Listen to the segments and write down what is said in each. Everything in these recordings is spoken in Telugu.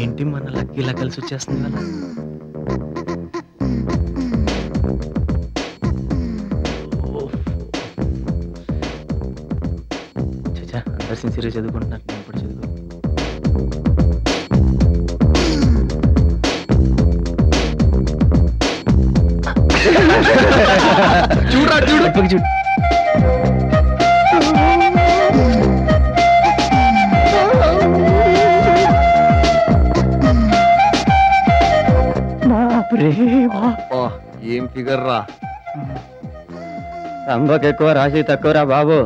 ఏంటి మన లక్కీ ఇలా కలిసి వచ్చేస్తుంది కదా. చచ్చా, అందరు సిన్సియర్గా చదువుకుంటున్నారు, నేను కూడా చదువు. చూడరా చూడు చూడు. ఏం ఫిగర్ రా, సంబకి ఎక్కువ రాసి తక్కువరా బాబు.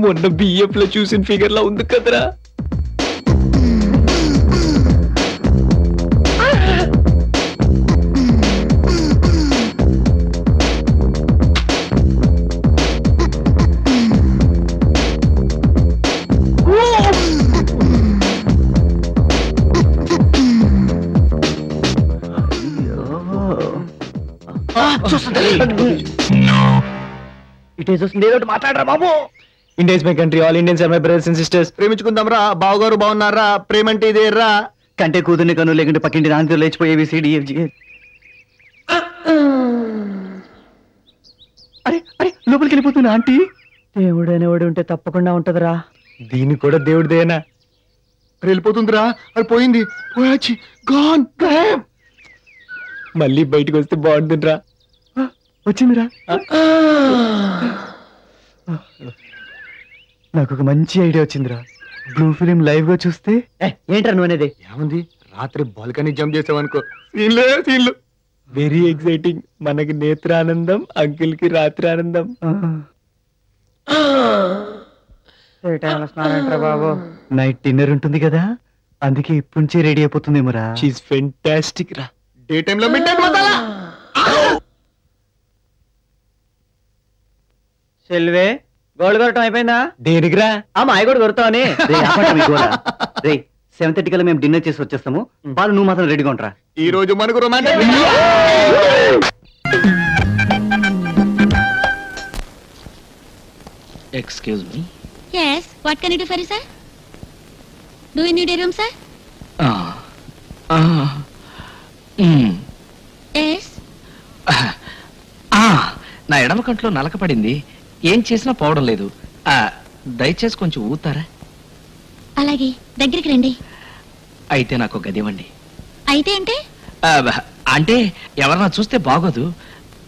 మొన్న బిఎఫ్ లో చూసిన ఫిగర్ లా ఉంది కదరా. మాట్లాడరా బాబు. Indians my country, all Indians are my brothers and sisters. ప్రేమించుకుందాం రా, బావగారు బాగున్నారా, ప్రేమంటే ఇదే రా. కంటే కూతుర్ని కను లేకుంటే పక్కింటి దాంతో లేచిపోయేవి సిడిఎఫ్జి. అరే అరే లోపలికి వెళ్ళిపోతున్నా ఆంటీ. దేవుడు అనేవాడు ఉంటే తప్పకుండా ఉంటదిరా. దీన్ని కూడా దేవుడిదేనా? వెళ్ళిపోతుందిరా, అది పోయింది, పోయాచి గాన్. మళ్ళీ బయటకు వస్తే బాగుంటుందిరా. వచ్చిందిరా. నాకు ఒక మంచి ఐడియా వచ్చిందిరా. బ్లూ ఫిలిం లైవ్ గా చూస్తే. ఏంట్రా నువ్వు అనేది? ఏముంది, రాత్రి బాల్కనీ జంప్ చేసావనుకో, సీన్లే సీన్లు. Very exciting. మనకి నేత్రానందం, అంకుల్ కి రాత్రి ఆనందం. బాబు నైట్ డిన్నర్ ఉంటుంది కదా, అందుకే ఇప్పటి నుంచే రెడీ అయిపోతుందేమోరా. షీస్ ఫెంటాస్టిక్ రా. డే టైమ్ లో మిడ్ నైట్ పోతావా? సెల్వే గోల్డ్ కొరటం అయిపోయిందా? దేనికిరా? ఆ మాయ కూడా కొడతావని. 7:30 కల్లా మేము డిన్నర్ చేసి వచ్చేస్తాము. వాళ్ళు నువ్వు మాత్రం రెడీగా ఉంటారా. ఈ రోజు మనకు romantic. Excuse me. Yes, what can I do for you, sir? Do you need a room, sir? Yes. నా ఎడమ కంట్లో నలక పడింది, ఏం చేసినా పోవడం లేదు. దయచేసి కొంచెం ఊతారా? అలాగే, దగ్గరికి రండి. అయితే నాకు గది ఇవ్వండి. అయితే అంటే? అంటే ఎవరన్నా చూస్తే బాగోదు,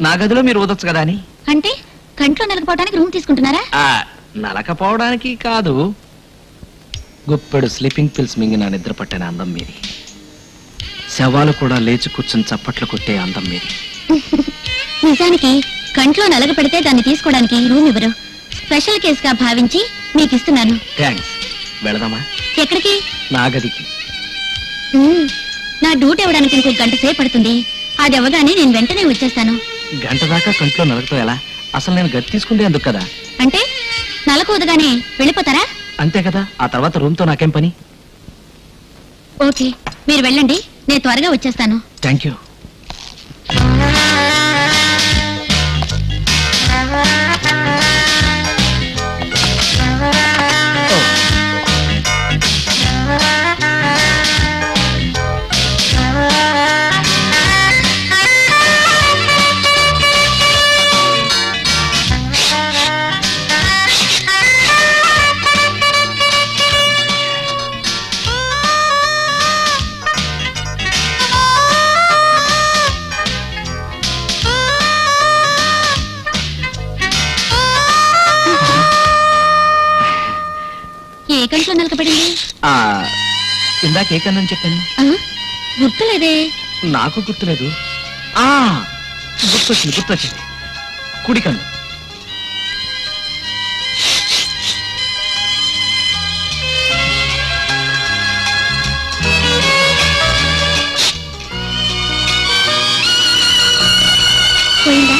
నా గదిలో మీరు ఊదొచ్చు కదా అని. అంటే కంట్లో నలకపోవడానికి రూమ్ తీసుకుంటున్నారా? నలకపోవడానికి కాదు, గుప్పెడు స్లీపింగ్ పిల్స్ మింగిన నిద్ర పట్టిన అందం మీది. శవాలు కూడా లేచి కూర్చుని చప్పట్లు కొట్టే అందం మీది. నిజానికి కంట్లో నలగ పెడితే దాన్ని తీసుకోవడానికి రూమ్ ఇవ్వరు. స్పెషల్ కేసుగా భావించి మీకు ఇస్తున్నాను. థ్యాంక్స్. వెళదామా? ఎక్కడికి? నా గదికి. నా డ్యూటీ ఇవ్వడానికి ఇంకో గంట సేపు పడుతుంది. అది అవ్వగానే నేను వెంటనే వచ్చేస్తాను. గంట దాకా కంట్లో నలగతో ఎలా? అసలు నేను గది తీసుకుంటే అందుకు కదా. అంటే నలకూదగానే వెళ్ళిపోతారా? అంతే కదా. ఆ తర్వాత రూమ్ తో నాకేం పని? ఓకే, మీరు వెళ్ళండి, నేను త్వరగా వచ్చేస్తాను. Thank you. ఏ కంట్లో నలకపడింది? ఇందాక ఏ కన్నా చెప్పాను? గుర్తులేదే. నాకు గుర్తులేదు. గుర్తొచ్చింది. కుడి కన్ను. పోయిందా?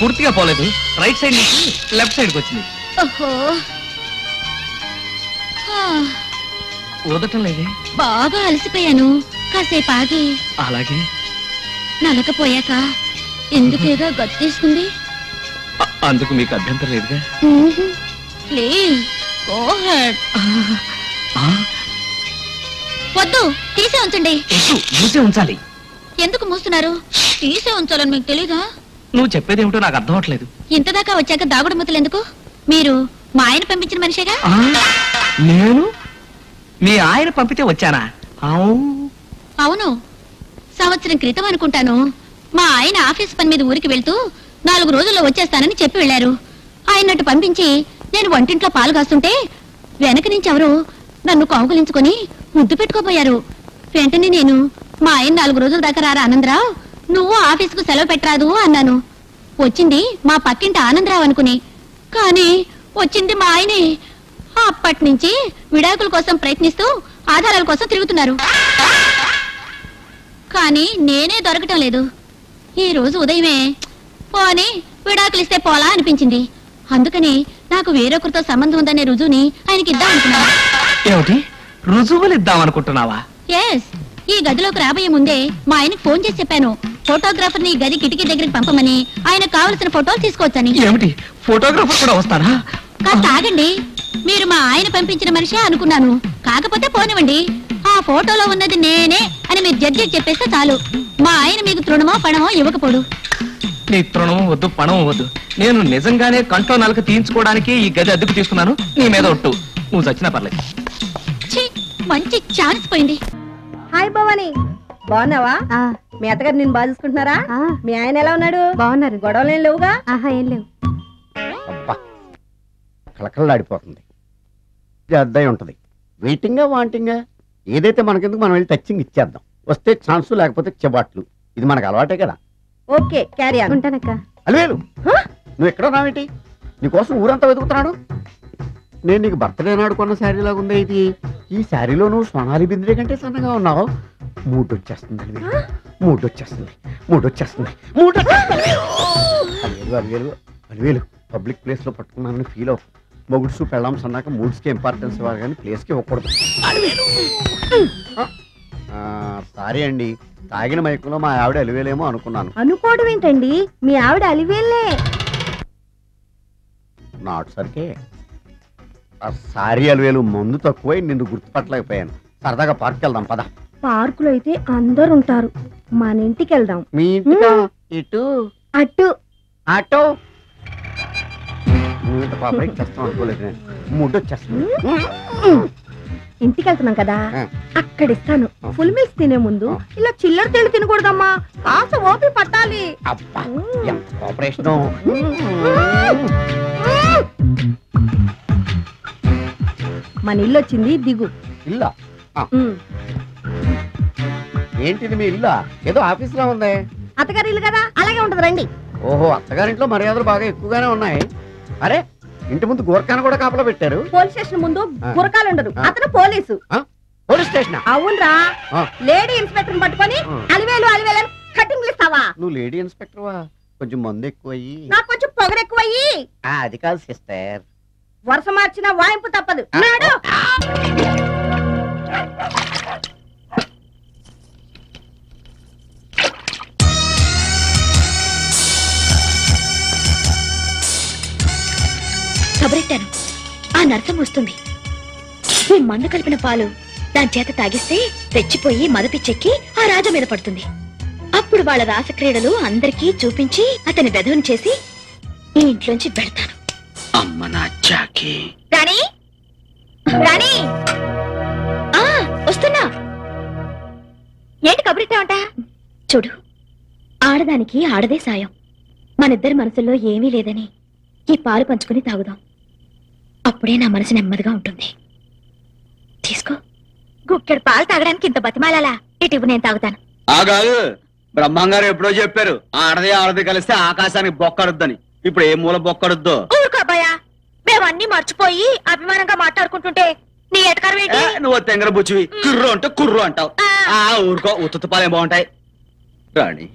పూర్తిగా పోలేదు. రైట్ సైడ్ నుంచి లెఫ్ట్ సైడ్కి వచ్చింది. ఓహో, ఊదటం లేదే. బాగా అలసిపోయాను, కాసేపు ఆగి. అలాగే. నలకపోయాక ఎందుకేగా గది తీసుకుంది. అందుకు మీకు అభ్యంతరం లేదుగా? Please go head. వద్దు, తీసే ఉంచండి. మూసే ఉంచాలి. ఎందుకు మూస్తున్నారు? తీసే ఉంచాలని మీకు తెలీదా? నువ్వు చెప్పేది ఏమిటో నాకు అర్థం అవట్లేదు. ఇంతదాకా వచ్చాక దాగుడు మూతలు ఎందుకు? మీరు మా ఆయన పంపించిన మనిషిగా? నేను మీ ఆయన పంపితే వచ్చానా? అవును, సంవత్సరం క్రితం అనుకుంటాను. మా ఆయన ఆఫీస్ పని మీద ఊరికి వెళ్తూ 4 రోజుల్లో వచ్చేస్తానని చెప్పి వెళ్లారు. ఆయన్నట్టు పంపించి నేను వంటింట్లో పాలు కాస్తుంటే వెనక నుంచి ఎవరు నన్ను కౌగులించుకొని ముద్దు పెట్టుకోపోయారు. వెంటనే నేను మా ఆయన 4 రోజుల దాకా రారా ఆనందరావు, నువ్వు ఆఫీసుకు సెలవు పెట్టరాదు అన్నాను. వచ్చింది మా పక్కింటి ఆనందరావు అనుకుని, కానీ వచ్చింది మా ఆయనే. అప్పటి నుంచి విడాకుల కోసం ప్రయత్నిస్తూ ఆధారాల కోసం తిరుగుతున్నారు. కానీ నేనే దొరకటం లేదు. ఈ రోజు ఉదయమే పోనీ విడాకులు ఇస్తే పోలా అనిపించింది. అందుకని నాకు వేరొకరితో సంబంధం ఉందనే రుజువుని ఆయనకి ఇద్దాం అనుకున్నాను. ఏమిటి, రుజువులు ఇద్దాం అనుకుంటున్నావా? ఎస్, ఈ గదిలోకి రాబోయే ముందే మా ఆయనకు ఫోన్ చేసి చెప్పాను, ఫోటోగ్రాఫర్ ని గది కిటికీ దగ్గరికి పంపమని, ఆయనకు కావలసిన ఫోటోలు తీసుకోవచ్చని. ఏమిటి, ఫోటోగ్రాఫర్ కూడా వస్తారా? కాస్త ఆగండి, మీరు మా ఆయన పంపించిన మనిషే అనుకున్నాను. కాకపోతే పోనివ్వండి, ఆ ఫోటోలో ఉన్నది నేనే అని మీరు జడ్జి చెప్పేస్తే చాలు. మా ఆయన మీకు తృణమో పణమో ఇవ్వకపోడు. నీ తృణం వద్దు, పణం వద్దు. నేను నిజంగానే కంట్లో నలక తీయించుకోవడానికి ఈ గది అద్దెకు తీసుకున్నాను. నీ మీద ఒట్టు, నువ్వు చచ్చినా పర్లేదు. ఛీ, మంచి ఛాన్స్ పోయింది. హాయ్ భవాని, బాగున్నావా? మీ అత్తగారు నేను బాగా చూసుకుంటున్నారా? మీ ఆయన ఎలా ఉన్నాడు? బాగున్నారు. గొడవలు ఏం లేవుగా? ఏం లేవు. కలకలలాడిపోతుంది. అద్దయి ఉంటది. వెయిటింగా వాంటింగా ఏదైతే మనకెందుకు, మనం వెళ్ళి టచ్చింగ్ ఇచ్చేద్దాం. వస్తే ఛాన్సు, లేకపోతే చెబాట్లు. ఇది మనకు అలవాటే కదా. Okay, carry on. ఉంటానక్క. అలివేలు, నువ్వు ఎక్కడ రావేంటి? నీకోసం ఊరంతా వెతుకుతున్నాడు. నేను నీకు బర్త్డే నాడు కొన్న శారీ లాగా ఉందే ఇది. ఈ శారీలో నువ్వు సోనాలి బింద్రే కంటే సన్నగా ఉన్నావు. మూడొచ్చేస్తుంది అలివేలు, మూడొచ్చేస్తుంది, మూడొచ్చేస్తుంది, మూడొచ్చేస్తుంది. అలివేలు, అలివేలు, పబ్లిక్ ప్లేస్ లో పట్టుకున్నానని ఫీల్ అవ్వ. మొగుడ్సు పెళ్ళాం సన్నాక మూడ్స్కి ఇంపార్టెన్స్ ఇవ్వాలి కానీ ప్లేస్కి ఇవ్వకూడదు. సారీ అండి, తాగిన మైకులో మా ఆవిడ అలివేలేమో అనుకున్నాను. అనుకోవడం ఏంటండి, మీ ఆవిడ అలివేలే. నాట్ సరికే. సారీ అలివేలు, మందు తక్కువై నిన్ను గుర్తుపట్టలేకపోయాను. సరదాగా పార్క్ వెళ్దాం పద. పార్కులో అయితే అందరు ఉంటారు, మన ఇంటికి వెళ్దాం. మీ ఇంటికా? ఇటు అటు ఆటో. నువ్వు ఇంత పాప చేస్తాం అనుకోలేదు నేను. మూడొచ్చేస్తుంది. ఇంటికి వెళ్తున్నాం కదా, అక్కడ ఇస్తాను. ఫుల్ మీల్స్ తినే ముందు ఇలా చిల్లర తెళ్ళు తినకూడదమ్మా, కాస్త ఓపి పట్టాలి. అబ్బా, ఎంత కోఆపరేషన్. మన ఇల్లు వచ్చింది, దిగు. ఇల్లా? ఏంటిది మీ ఇల్లా? ఏదో ఆఫీస్ లో ఉంది. అత్తగారి ఇల్లు కదా, అలాగే ఉంటది, రండి. ఓహో, అత్తగారింట్లో మర్యాదలు బాగా ఎక్కువగానే ఉన్నాయి. అరే, ఇంటి ముందు గోర్ఖాను కూడా కాపలా పెట్టారు. పోలీస్ స్టేషన్ ముందు గురకాలు ఉండరు, అతను పోలీసు. Police station? అవునరా, లేడీ ఇన్స్పెక్టర్ పట్టుకొని అలివేలు అలివేలు కటింగ్ ఇస్తావా? నువ్వు లేడీ ఇన్స్పెక్టర్ వా? కొంచెం మందు ఎక్కువయ్యి. నాకు కొంచెం పొగరు ఎక్కువయ్యి. అది కాదు సిస్టర్, వరుస మార్చిన వాయింపు తప్పదు. నాడు కబరెట్టాను, ఆ నర్సం వస్తుంది. ఈ మందు కలిపిన పాలు దాని చేత తాగిస్తే తెచ్చిపోయి మదపిచ్చెక్కి ఆ రాజా మీద పడుతుంది. అప్పుడు వాళ్ళ రాసక్రీడలు అందరికీ చూపించి అతని బెదవం చేసి ఈ ఇంట్లోంచి పెడతాను. అమ్మ నా జాకీ. రాణి, రాణి, వస్తున్నా. ఏంటి కబురెట్టావంట? చూడు, ఆడదానికి ఆడదే సాయం. మనిద్దరి మనసుల్లో ఏమీ లేదని ఈ పాలు పంచుకుని తాగుదాం. అప్పుడే నా మనసు నెమ్మదిగా ఉంటుంది. తీసుకో. గుక్కెడు పాలు తాగడానికి ఇంత బతిమాలాలా? ఇటు నేను తాగుతాను. ఆగాదు, బ్రహ్మంగారు ఎప్పుడో చెప్పారు, ఆడది కలిస్తే ఆకాశానికి బొక్కడుద్దని. ఇప్పుడు ఏ మూల బొక్కడుద్దో? ఊరుకో అబ్బాయా, మేమన్నీ మర్చిపోయి అభిమానంగా మాట్లాడుకుంటుంటే నీ ఎటకారం ఏంటి? నువ్వు తెంగర బుచ్చివి, కుర్రు అంటే కుర్రు అంటావు. ఊరుకో, ఉత్తుపాలేం బాగుంటాయి. రాణి,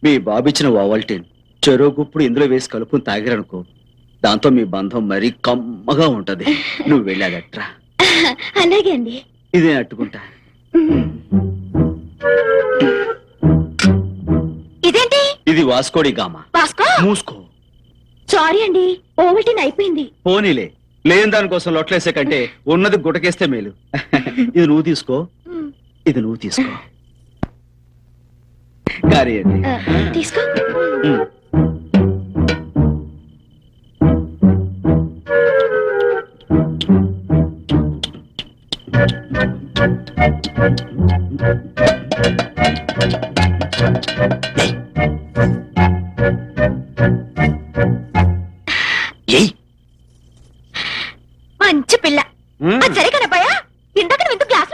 మీ బాబిచ్చిన ఓవల్టీన్ చెరో గుప్పుడు ఇందులో వేసి కలుపుని తాగిరనుకో, దాంతో మీ బంధం మరీ కమ్మగా ఉంటది. నువ్వు వెళ్ళాగట్రా. అలాగే అండి. ఇదే అట్టుకుంటా. ఇదేంటి? ఇది వాస్కోడి గామా. వాస్కో? మూసుకో. సారీ అండి, ఓవల్టీన్ అయిపోయింది. పోనీలే, లేని దానికోసం లొట్లేసే కంటే ఉన్నది గుటకేస్తే మేలు. ఇది నువ్వు తీసుకో, ఇది నువ్వు తీసుకో. కానీ అండి తీసుకో. మంచి పిల్ల. సరే కనపాయా, ఇందాక నువ్వు ఇంత గ్లాసు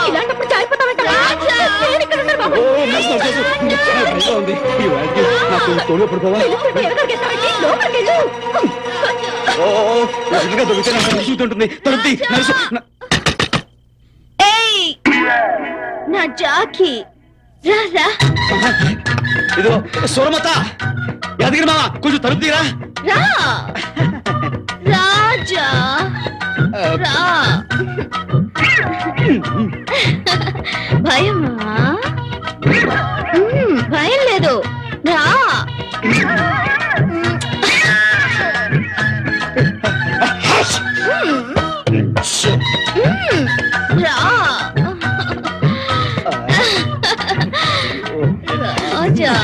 ఇలాంటప్పుడు చాయిపోతావంటావా? నా జాకి రా. ఇదిగో సూరమత, యాదగిరి మామ, కొంచెం తలుపు తీరా. రాజా రా. భయమా? భయం లేదు, రా. రా రాజా.